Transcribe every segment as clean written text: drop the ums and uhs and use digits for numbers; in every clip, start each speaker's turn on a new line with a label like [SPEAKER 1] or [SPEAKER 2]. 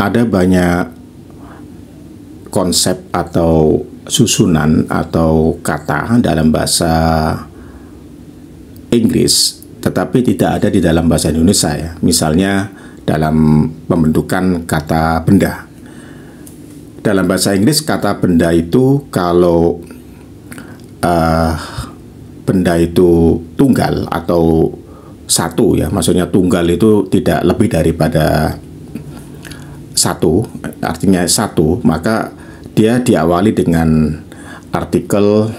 [SPEAKER 1] ada banyak konsep atau susunan atau kata dalam bahasa Inggris, tetapi tidak ada di dalam bahasa Indonesia ya. Misalnya dalam pembentukan kata benda. Dalam bahasa Inggris kata benda itu kalau benda itu tunggal atau satu ya, maksudnya tunggal itu tidak lebih daripada satu, artinya satu, maka dia diawali dengan artikel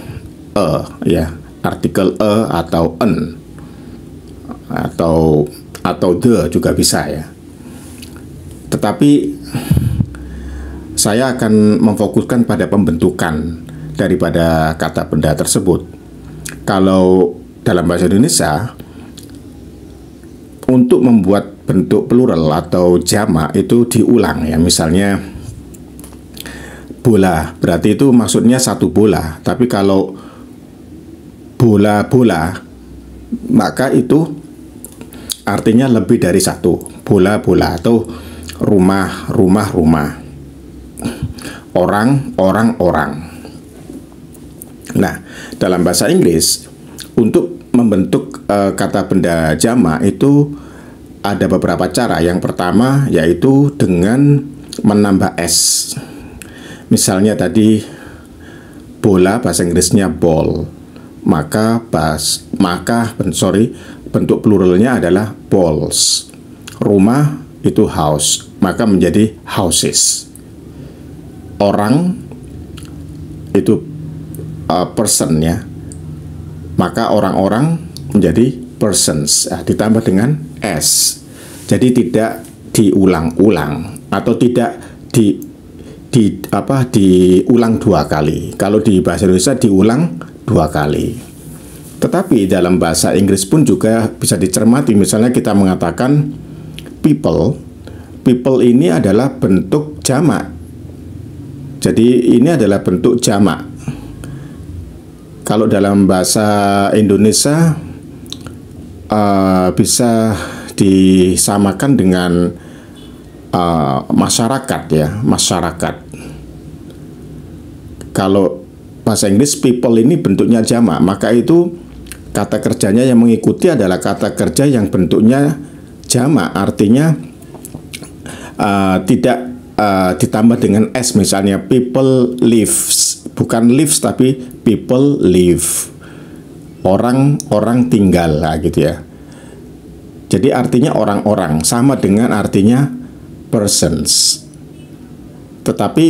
[SPEAKER 1] ya, artikel atau en atau the juga bisa ya. Tetapi saya akan memfokuskan pada pembentukan daripada kata benda tersebut. Kalau dalam bahasa Indonesia, untuk membuat bentuk plural atau jamak itu diulang ya. Misalnya bola, berarti itu maksudnya satu bola. Tapi kalau bola-bola, maka itu artinya lebih dari satu. Bola-bola atau rumah-rumah, orang-orang. Nah, dalam bahasa Inggris untuk membentuk kata benda jamak itu ada beberapa cara. Yang pertama yaitu dengan menambah s. Misalnya tadi bola bahasa Inggrisnya ball, maka bentuk pluralnya adalah balls. Rumah itu house, maka menjadi houses. Orang itu person ya, maka orang-orang menjadi persons, ditambah dengan s. Jadi tidak diulang-ulang atau tidak diulang dua kali. Kalau di bahasa Indonesia diulang dua kali. Tetapi dalam bahasa Inggris pun juga bisa dicermati. Misalnya kita mengatakan people ini adalah bentuk jamak. Jadi ini adalah bentuk jamak. Kalau dalam bahasa Indonesia bisa disamakan dengan masyarakat ya, masyarakat. Kalau bahasa Inggris people ini bentuknya jamak, maka itu kata kerjanya yang mengikuti adalah kata kerja yang bentuknya jamak, artinya tidak ditambah dengan s. Misalnya people lives, bukan lives tapi people live, orang tinggal lah gitu ya. Jadi artinya orang-orang sama dengan artinya persons. Tetapi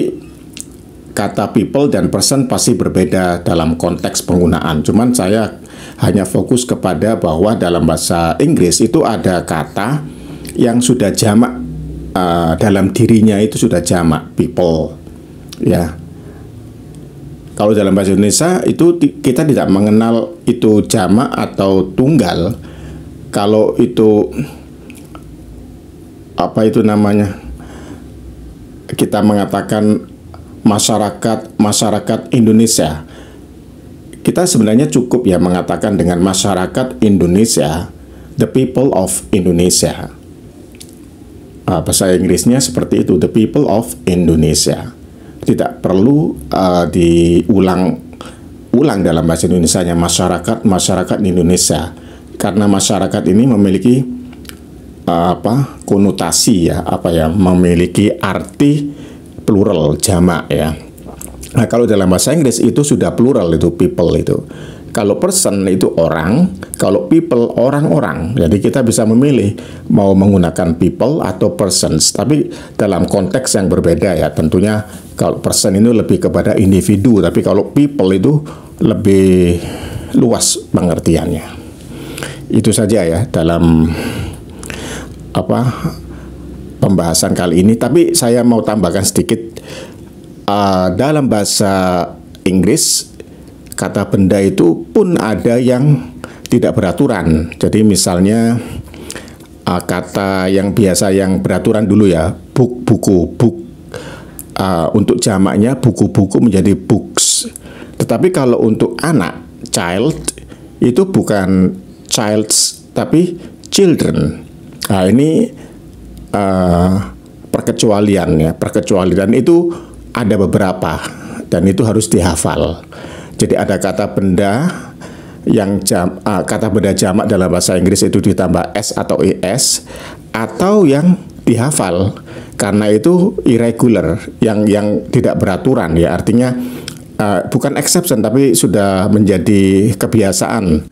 [SPEAKER 1] kata people dan person pasti berbeda dalam konteks penggunaan. Cuman saya hanya fokus kepada bahwa dalam bahasa Inggris itu ada kata yang sudah jamak, dalam dirinya itu sudah jamak, people ya. Kalau dalam bahasa Indonesia itu kita tidak mengenal itu jamak atau tunggal. Kalau itu apa itu namanya, kita mengatakan masyarakat Indonesia, kita sebenarnya cukup ya mengatakan dengan masyarakat Indonesia, the people of Indonesia. Bahasa Inggrisnya seperti itu, the people of Indonesia. Tidak perlu diulang dalam bahasa Indonesianya masyarakat Indonesia, karena masyarakat ini memiliki konotasi ya, memiliki arti plural, jamak ya. Nah, kalau dalam bahasa Inggris itu sudah plural, itu people itu. Kalau person itu orang, kalau people orang-orang. Jadi kita bisa memilih mau menggunakan people atau persons, tapi dalam konteks yang berbeda ya. Tentunya kalau person itu lebih kepada individu, tapi kalau people itu lebih luas pengertiannya. Itu saja ya dalam pembahasan kali ini. Tapi saya mau tambahkan sedikit, dalam bahasa Inggris kata benda itu pun ada yang tidak beraturan. Jadi misalnya kata yang biasa yang beraturan dulu ya, buku, untuk jamaknya buku-buku menjadi books. Tetapi kalau untuk anak, child, itu bukan childs tapi children. Nah, ini perkecualian ya, perkecualian itu ada beberapa dan itu harus dihafal. Jadi ada kata benda yang kata benda jamak dalam bahasa Inggris itu ditambah s atau es, atau yang dihafal karena itu irregular, yang tidak beraturan ya, artinya bukan exception tapi sudah menjadi kebiasaan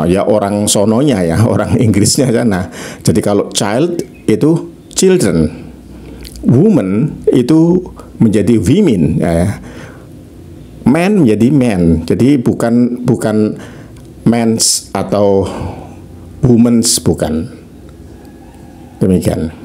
[SPEAKER 1] ya orang sononya ya, orang Inggrisnya sana. Jadi kalau child itu children, woman itu menjadi women ya, man menjadi men. Jadi bukan men's atau women's, bukan. Demikian.